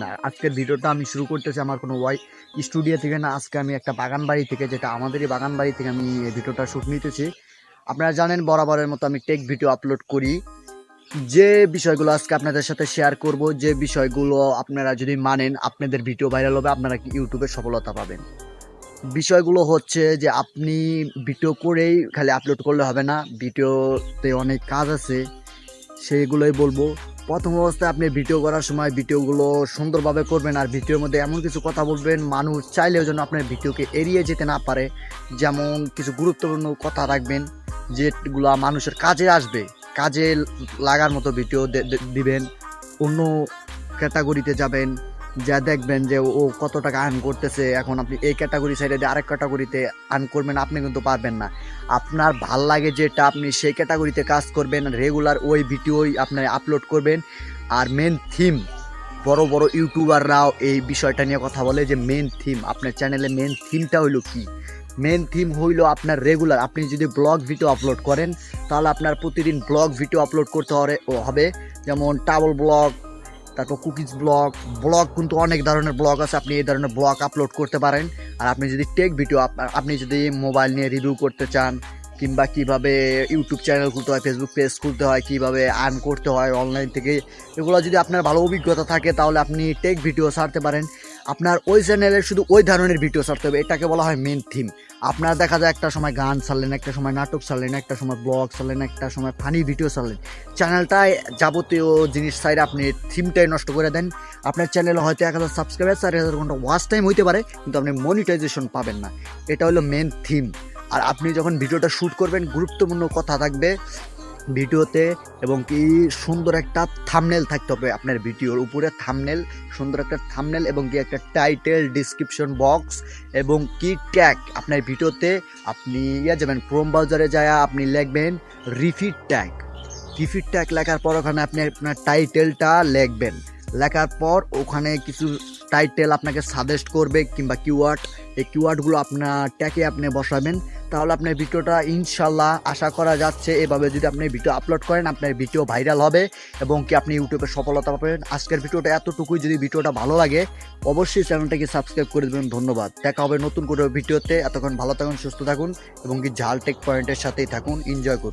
না, আজকের ভিডিওটা আমি শুরু করতেছি আমার কোনো স্টুডিও থেকে না। আজকে আমি একটা বাগান বাড়ি থেকে, যেটা আমাদেরই বাগান বাড়ি থেকে আমি এই ভিডিওটা শ্যুট নিতেছি। আপনারা জানেন বরাবরের মতো আমি টেক ভিডিও আপলোড করি। যে বিষয়গুলো আজকে আপনাদের সাথে শেয়ার করব, যে বিষয়গুলো আপনারা যদি মানেন আপনাদের ভিডিও ভাইরাল হবে, আপনারা কি ইউটিউবে সফলতা পাবেন। বিষয়গুলো হচ্ছে যে আপনি ভিডিও করেই খালি আপলোড করলে হবে না, ভিডিওতে অনেক কাজ আছে, সেগুলোই বলবো। প্রথম অবস্থায় আপনি ভিডিও করার সময় ভিডিওগুলো সুন্দরভাবে করবেন, আর ভিডিওর মধ্যে এমন কিছু কথা বলবেন মানুষ চাইলেও যেন আপনার ভিডিওকে এড়িয়ে যেতে না পারে। যেমন কিছু গুরুত্বপূর্ণ কথা রাখবেন যেগুলো মানুষের কাজে আসবে, কাজে লাগার মতো ভিডিও দিবেন। অন্য ক্যাটাগরিতে যাবেন, যা দেখবেন যে ও কত টাকা আর্ন করতেছে, এখন আপনি এই ক্যাটাগরি সাইডে দিয়ে আরেক ক্যাটাগরিতে আর্ন করবেন, আপনি কিন্তু পারবেন না। আপনার ভাল লাগে যেটা আপনি সেই ক্যাটাগরিতে কাজ করবেন, রেগুলার ওই ভিডিওই আপনি আপলোড করবেন। আর মেন থিম, বড় বড় ইউটিউবাররাও এই বিষয়টা নিয়ে কথা বলে যে মেন থিম, আপনার চ্যানেলে মেন থিমটা হইলো কি। মেন থিম হইল আপনার রেগুলার, আপনি যদি ব্লগ ভিডিও আপলোড করেন তাহলে আপনার প্রতিদিন ব্লগ ভিডিও আপলোড করতে হবে। যেমন ট্রাভেল ব্লগ, তারপর কুকিজ ব্লগ। ব্লগ কিন্তু অনেক ধরনের ব্লগ আছে, আপনি এই ধরনের ব্লগ আপলোড করতে পারেন। আর আপনি যদি টেক ভিডিও, আপনি যদি মোবাইল নিয়ে রিভিউ করতে চান, কিংবা কিভাবে ইউটিউব চ্যানেল খুলতে হয়, ফেসবুক পেজ খুলতে হয়, কিভাবে আর্ন করতে হয় অনলাইন থেকে, এগুলো যদি আপনার ভালো অভিজ্ঞতা থাকে তাহলে আপনি টেক ভিডিও ছাড়তে পারেন। আপনার ওই চ্যানেলের শুধু ওই ধরনের ভিডিও ছাড়তে হবে, এটাকে বলা হয় মেন থিম। আপনার দেখা যায় একটা সময় গান ছাড়লেন, একটা সময় নাটক ছাড়লেন, একটা সময় ব্লগ ছাড়লেন, একটা সময় ফানি ভিডিও ছাড়লেন, চ্যানেলটায় যাবতীয় জিনিস ছাড়ে আপনি থিমটাই নষ্ট করে দেন। আপনার চ্যানেলে হয়তো 1000 সাবস্ক্রাইবার, 4000 ঘন্টা ওয়াচ টাইম হইতে পারে, কিন্তু আপনি মনিটাইজেশন পাবেন না। এটা হলো মেন থিম। আর আপনি যখন ভিডিওটা শ্যুট করবেন, গুরুত্বপূর্ণ কথা থাকবে ভিডিওতে, এবং কি সুন্দর একটা থাম্বনেল থাকতে হবে আপনার ভিডিওর উপরে। থাম্বনেল, সুন্দর একটা থাম্বনেল, এবং কি একটা টাইটেল, ডিসক্রিপশন বক্স, এবং কি ট্যাগ আপনার ভিডিওতে। আপনি যাবেন ক্রোম ব্রাউজারে যায় আপনি লিখবেন রিফিট ট্যাগ। রিফিট ট্যাগ লেখার পর ওখানে আপনি আপনার টাইটেলটা লিখবেন। লেখার পর ওখানে কিছু টাইটেল আপনাকে সাজেস্ট করবে কিংবা কিওয়ার্ড, এই কিওয়ার্ডগুলো আপনার ট্যাগে আপনি বসাবেন। তাহলে আপনার ভিডিওটা ইনশাল্লাহ আশা করা যাচ্ছে এভাবে যদি আপনি ভিডিও আপলোড করেন আপনার ভিডিও ভাইরাল হবে, এবং কি আপনি ইউটিউবে সফলতা পাবেন। আজকের ভিডিওটা এতটুকুই। যদি ভিডিওটা ভালো লাগে অবশ্যই চ্যানেলটাকে সাবস্ক্রাইব করে দেবেন। ধন্যবাদ। দেখা হবে নতুন কোনো ভিডিওতে। এতক্ষণ ভালো থাকুন, সুস্থ থাকুন, এবং কি ঝাল টেক পয়েন্টের সাথেই থাকুন। এনজয় করুন।